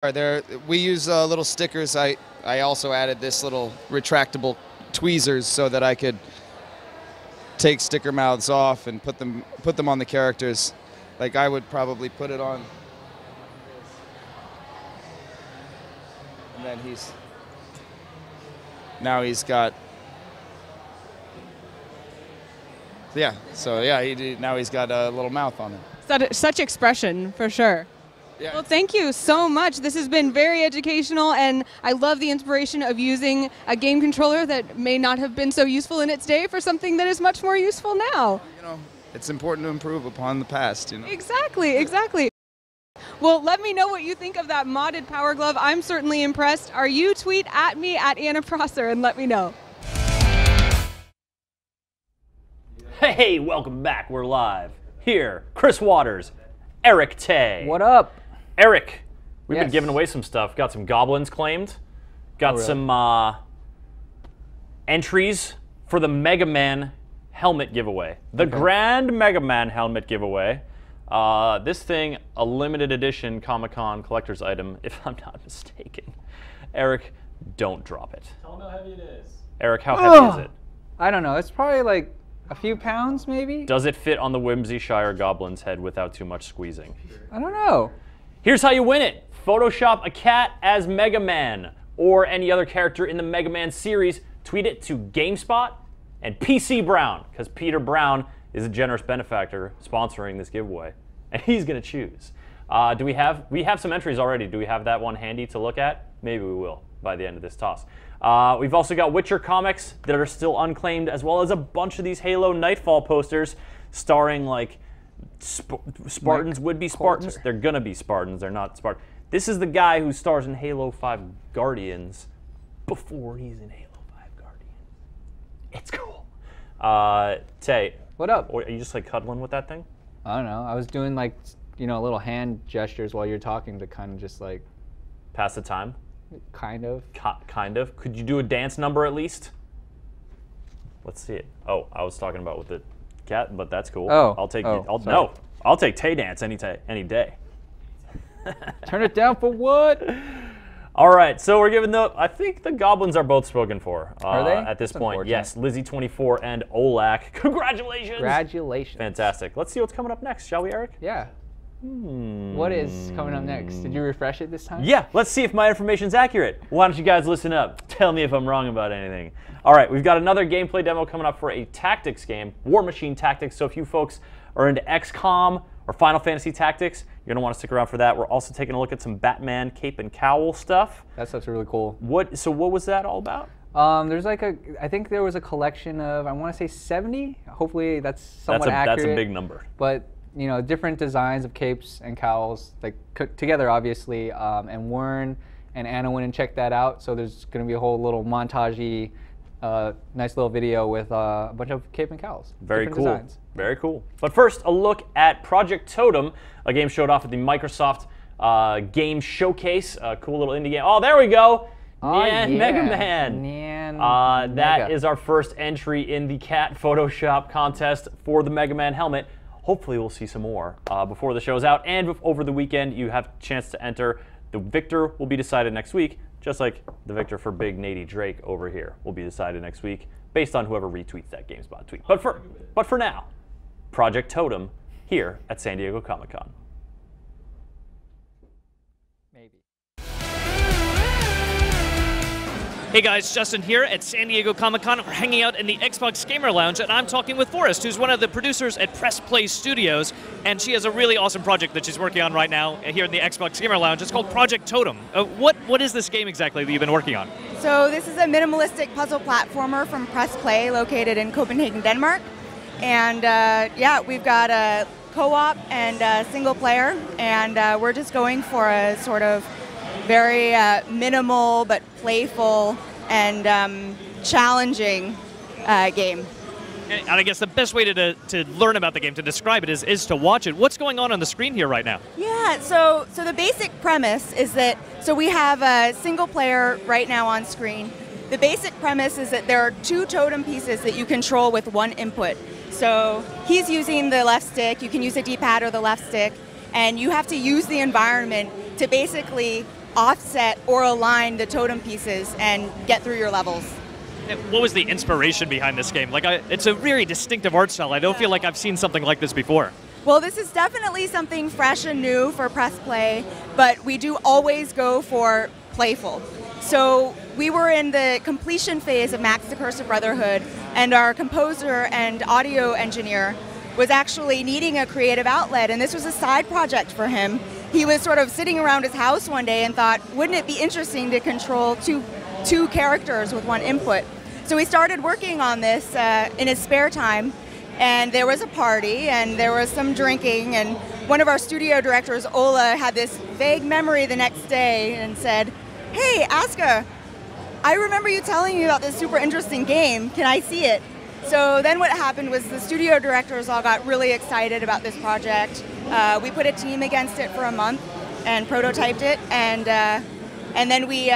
There, we use little stickers. I also added this little retractable tweezers so that I could take sticker mouths off and put them on the characters. Like I would probably put it on, and then he's got. Yeah. So yeah, now he's got a little mouth on it. Such expression for sure. Yeah. Well, thank you so much. This has been very educational, and I love the inspiration of using a game controller that may not have been so useful in its day for something that is much more useful now. You know, it's important to improve upon the past, you know. Exactly. Well, let me know what you think of that modded Power Glove. I'm certainly impressed. Are you? Tweet at me at Anna Prosser and let me know. Hey, welcome back. We're live. Here, Chris Waters, Eric Tay. What up? Eric, we've been Yes. giving away some stuff. Got some goblins claimed. Got really? some entries for the Mega Man helmet giveaway. The Grand Mega Man helmet giveaway. This thing, a limited edition Comic-Con collector's item, if I'm not mistaken. Eric, don't drop it. Tell them how heavy it is. Eric, how heavy is it? I don't know. It's probably like a few pounds, maybe? Does it fit on the Whimsyshire Goblin's head without too much squeezing? I don't know. Here's how you win it. Photoshop a cat as Mega Man or any other character in the Mega Man series. Tweet it to GameSpot and PC Brown, because Peter Brown is a generous benefactor sponsoring this giveaway, and he's going to choose. We have some entries already. Do we have that one handy to look at? Maybe we will by the end of this toss. We've also got Witcher comics that are still unclaimed, as well as a bunch of these Halo Nightfall posters starring like Spartans, would-be Spartans. They're gonna be Spartans. They're not Spartans. This is the guy who stars in Halo 5 Guardians before he's in Halo 5 Guardians. It's cool. Tay. What up? Are you just like cuddling with that thing? I don't know. I was doing like, little hand gestures while you're talking to kind of just like, Pass the time? kind of. Kind of. Could you do a dance number at least? Let's see it. Oh, I was talking about with the cat, but that's cool. Oh. I'll take Sorry. I'll take Tay dance any day. Turn it down for what? All right, so we're giving I think the goblins are both spoken for. Are they? At this That's point, unfortunate. yes. Lizzie24 and Olak. Congratulations! Congratulations. Fantastic. Let's see what's coming up next, shall we, Eric? Yeah. What is coming up next? Did you refresh it this time? Yeah, let's see if my information's accurate. Why don't you guys listen up? Tell me if I'm wrong about anything. All right, we've got another gameplay demo coming up for a tactics game, War Machine Tactics. So if you folks are into XCOM or Final Fantasy Tactics, you're gonna want to stick around for that. We're also taking a look at some Batman cape and cowl stuff. That stuff's really cool. So what was that all about? There's like I think there was a collection of, I want to say 70. Hopefully that's somewhat accurate. That's a big number. But different designs of capes and cowls, like together, obviously. And Warren and Anna went and checked that out. So there's going to be a whole little montage-y, nice little video with a bunch of cape and cowls. Very different cool. designs. Very cool. But first, a look at Project Totem, a game showed off at the Microsoft Game Showcase. A cool little indie game. Oh, there we go. Nyan Mega Man. Nyan that Mega. is our first entry in the cat Photoshop contest for the Mega Man helmet. Hopefully we'll see some more before the show's out, and over the weekend you have a chance to enter. The victor will be decided next week, just like the victor for Big Nady Drake over here will be decided next week, based on whoever retweets that GameSpot tweet. But for now, Project Totem here at San Diego Comic-Con. Maybe. Hey guys, Justin here at San Diego Comic-Con. We're hanging out in the Xbox Gamer Lounge, and I'm talking with Forrest, who's one of the producers at Press Play Studios, and she has a really awesome project that she's working on right now here in the Xbox Gamer Lounge. It's called Project Totem. What is this game exactly that you've been working on? So this is a minimalistic puzzle platformer from Press Play, located in Copenhagen, Denmark. And yeah, we've got a co-op and a single player, and we're just going for a sort of very minimal but playful and challenging game. And I guess the best way to learn about the game, to describe it, is to watch it. What's going on the screen here right now? Yeah, so the basic premise is that, so we have a single player right now on screen. The basic premise is that there are two totem pieces that you control with one input. So he's using the left stick, you can use the D-pad or the left stick, and you have to use the environment to basically offset or align the totem pieces and get through your levels. What was the inspiration behind this game? Like, it's a very distinctive art style. I don't feel like I've seen something like this before. Well, this is definitely something fresh and new for Press Play, but we do always go for playful. So we were in the completion phase of Max the Curse of Brotherhood, and our composer and audio engineer was actually needing a creative outlet, and this was a side project for him. He was sort of sitting around his house one day and thought, wouldn't it be interesting to control two characters with one input? So we started working on this in his spare time, and there was a party, and there was some drinking, and one of our studio directors, Ola, had this vague memory the next day and said, hey, Aska, I remember you telling me about this super interesting game. Can I see it? So then what happened was the studio directors all got really excited about this project. We put a team against it for a month and prototyped it, and then we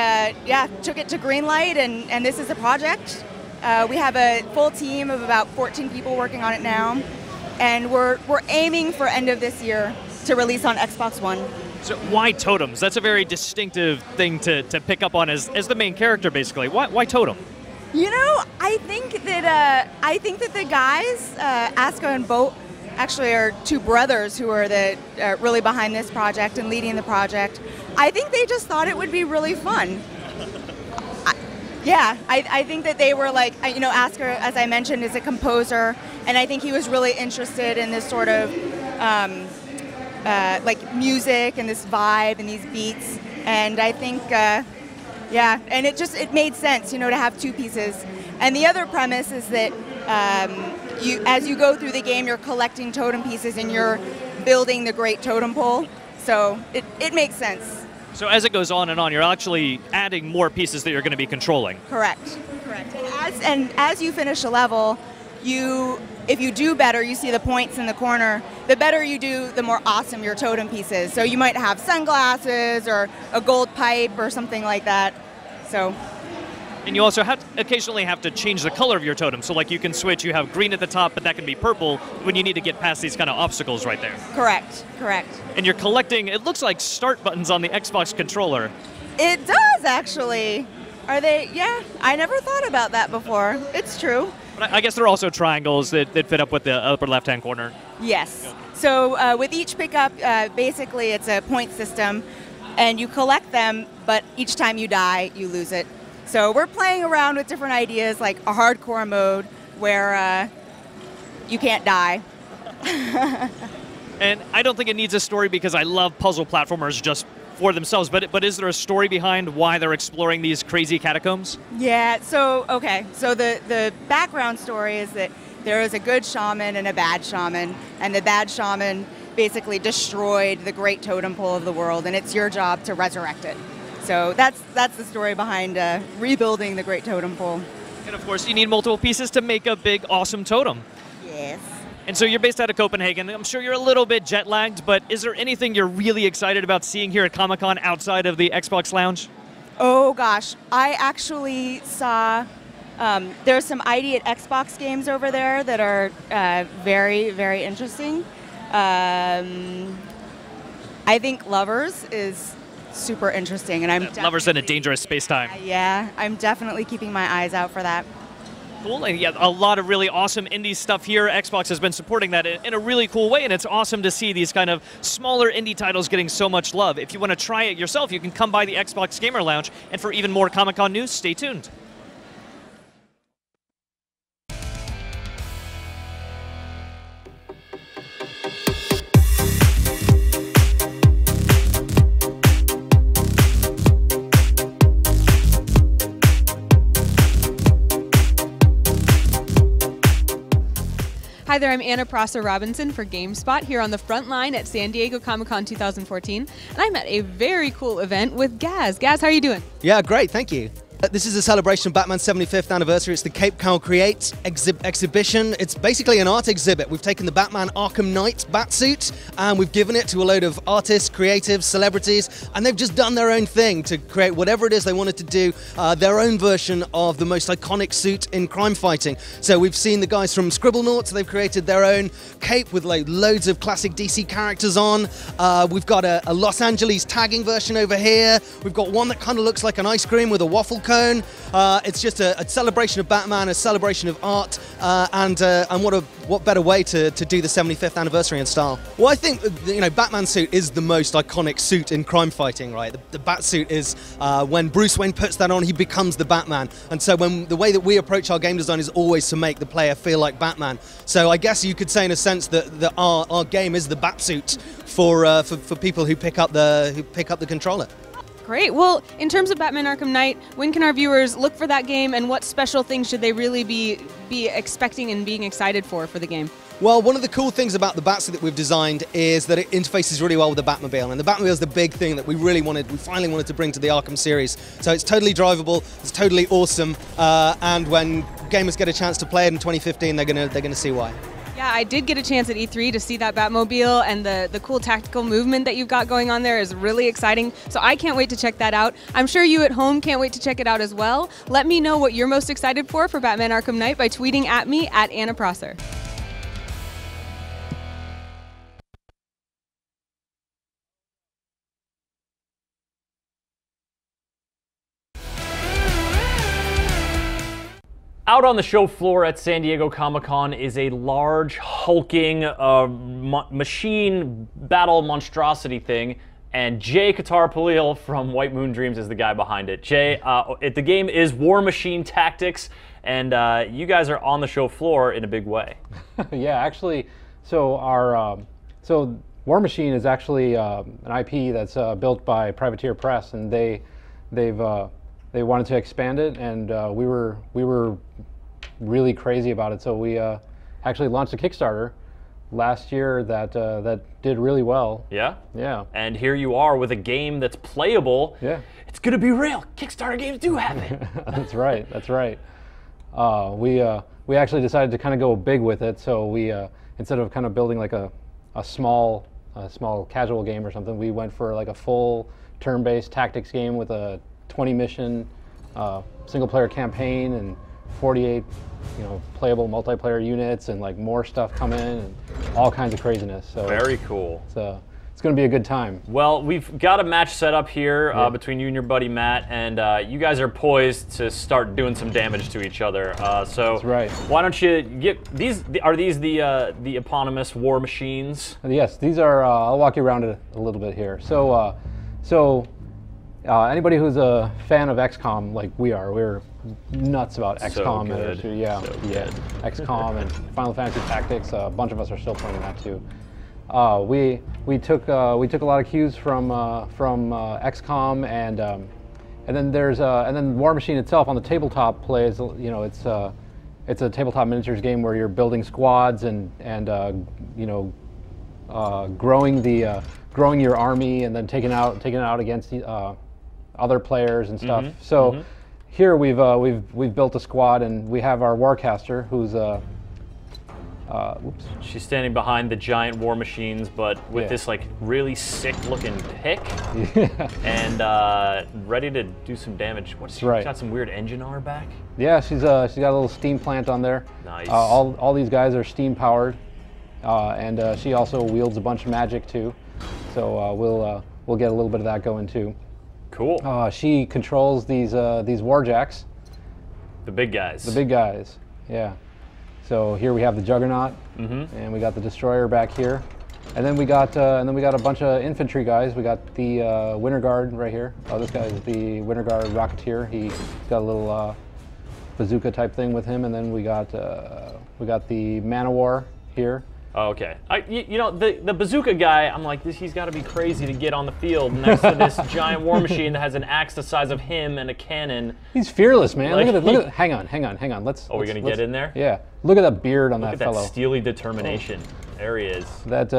took it to Greenlight, and this is a project. We have a full team of about 14 people working on it now, and we're aiming for end of this year to release on Xbox One. So why totems? That's a very distinctive thing to pick up on as the main character, basically. Why totem? You know, I think that the guys, Aska and Boat, actually are two brothers who are really behind this project and leading the project. I think they just thought it would be really fun. I think that they were like, you know, Aska, as I mentioned, is a composer, and I think he was really interested in this sort of like music and this vibe and these beats, and I think, and it made sense, you know, to have two pieces. And the other premise is that as you go through the game, you're collecting totem pieces and you're building the great totem pole, so it makes sense. So as it goes on, you're actually adding more pieces that you're going to be controlling. Correct. And as you finish a level, if you do better, you see the points in the corner. The better you do, the more awesome your totem piece is. So you might have sunglasses or a gold pipe or something like that. So. And you also occasionally have to change the color of your totem. So like you can switch, you have green at the top, but that can be purple when you need to get past these kind of obstacles right there. Correct. And you're collecting, it looks like start buttons on the Xbox controller. It does, actually. Are they? Yeah, I never thought about that before. It's true. But I guess they're also triangles that fit up with the upper left-hand corner. Yes. So with each pickup, basically it's a point system, and you collect them, but each time you die, you lose it. So we're playing around with different ideas, like a hardcore mode where you can't die. And I don't think it needs a story because I love puzzle platformers just for themselves, but is there a story behind why they're exploring these crazy catacombs? Yeah, so the background story is that there is a good shaman and a bad shaman, and the bad shaman basically destroyed the great totem pole of the world, and it's your job to resurrect it. So that's the story behind rebuilding the great totem pole. And of course, you need multiple pieces to make a big, awesome totem. Yes. And so you're based out of Copenhagen. I'm sure you're a little bit jet-lagged, but is there anything you're really excited about seeing here at Comic-Con outside of the Xbox Lounge? Oh gosh, I actually saw there's some ID at Xbox games over there that are very, very interesting. I think Lovers is super interesting, and I'm Lovers in a Dangerous Space-Time. Yeah, I'm definitely keeping my eyes out for that. Cool, and yeah, a lot of really awesome indie stuff here. Xbox has been supporting that in a really cool way, and it's awesome to see these kind of smaller indie titles getting so much love. If you want to try it yourself, you can come by the Xbox Gamer Lounge, and for even more Comic-Con news, stay tuned. Hi there, I'm Anna Prosser-Robinson for GameSpot here on the front line at San Diego Comic-Con 2014, and I'm at a very cool event with Gaz. Gaz, how are you doing? Yeah, great, thank you. This is a celebration of Batman's 75th anniversary. It's the Cape Cowl Create exhibition. It's basically an art exhibit. We've taken the Batman Arkham Knight batsuit and we've given it to a load of artists, creatives, celebrities, and they've just done their own thing to create whatever it is they wanted to do, their own version of the most iconic suit in crime fighting. So we've seen the guys from Scribblenauts, they've created their own cape with like loads of classic DC characters on. We've got a Los Angeles tagging version over here. We've got one that kind of looks like an ice cream with a waffle cone. It's just a celebration of Batman, a celebration of art, and what better way to do the 75th anniversary in style? Well, I think Batman's suit is the most iconic suit in crime fighting, right? The Batsuit is when Bruce Wayne puts that on, he becomes the Batman, and so the way that we approach our game design is always to make the player feel like Batman. So I guess you could say in a sense that our game is the Batsuit for people who pick up the controller. Great. Well, in terms of Batman Arkham Knight, when can our viewers look for that game, and what special things should they really be expecting and being excited for the game? Well, one of the cool things about the Batsuit that we've designed is that it interfaces really well with the Batmobile, and the Batmobile is the big thing that we finally wanted to bring to the Arkham series. So it's totally drivable, it's totally awesome, and when gamers get a chance to play it in 2015, they're gonna see why. Yeah, I did get a chance at E3 to see that Batmobile, and the cool tactical movement that you've got going on there is really exciting. So I can't wait to check that out. I'm sure you at home can't wait to check it out as well. Let me know what you're most excited for Batman Arkham Knight by tweeting at me at Anna Prosser. Out on the show floor at San Diego Comic-Con is a large, hulking machine battle monstrosity thing, and Jay Katar-Palil from White Moon Dreams is the guy behind it. Jay, the game is War Machine Tactics, and you guys are on the show floor in a big way. Yeah, actually, so War Machine is actually an IP that's built by Privateer Press, and they wanted to expand it, and we were really crazy about it. So we actually launched a Kickstarter last year that did really well. Yeah? Yeah. And here you are with a game that's playable. Yeah. It's gonna be real. Kickstarter games do happen. That's right. That's right. We actually decided to kind of go big with it. So we instead of kind of building like a small casual game or something, we went for like a full turn-based tactics game with a 20-mission single-player campaign and 48 playable multiplayer units, and like more stuff come in and all kinds of craziness. So very cool. It's going to be a good time. Well, we've got a match set up here between you and your buddy Matt, and you guys are poised to start doing some damage to each other. So that's right. Why don't you get these? Are these the eponymous War Machines? Yes, these are. I'll walk you around it a little bit here. So anybody who's a fan of XCOM, like we're nuts about XCOM. So yeah, XCOM and Final Fantasy Tactics. A bunch of us are still playing that too. We took a lot of cues from XCOM, and then War Machine itself on the tabletop plays. It's a tabletop miniatures game where you're building squads and growing your army and then taking it out against other players and stuff. So here we've built a squad, and we have our Warcaster, who's she's standing behind the giant War Machines, but with this like really sick looking pick, and ready to do some damage. She's got some weird engine on her back. Yeah, she's got a little steam plant on there. Nice. All these guys are steam powered, and she also wields a bunch of magic too. So we'll get a little bit of that going too. Cool. She controls these warjacks. The big guys. The big guys. Yeah. So here we have the Juggernaut, and we got the Destroyer back here, and then we got a bunch of infantry guys. We got the Winter Guard right here. This guy is the Winter Guard Rocketeer. He's got a little bazooka type thing with him, and then we got the Man-O-War here. Oh, okay. The bazooka guy, I'm like, he's got to be crazy to get on the field next to this giant war machine that has an axe the size of him and a cannon. He's fearless, man. Like, look at hang on. Let's. Are we gonna get in there? Yeah. Look at that beard on that fellow. Look at that steely determination. There he is. That's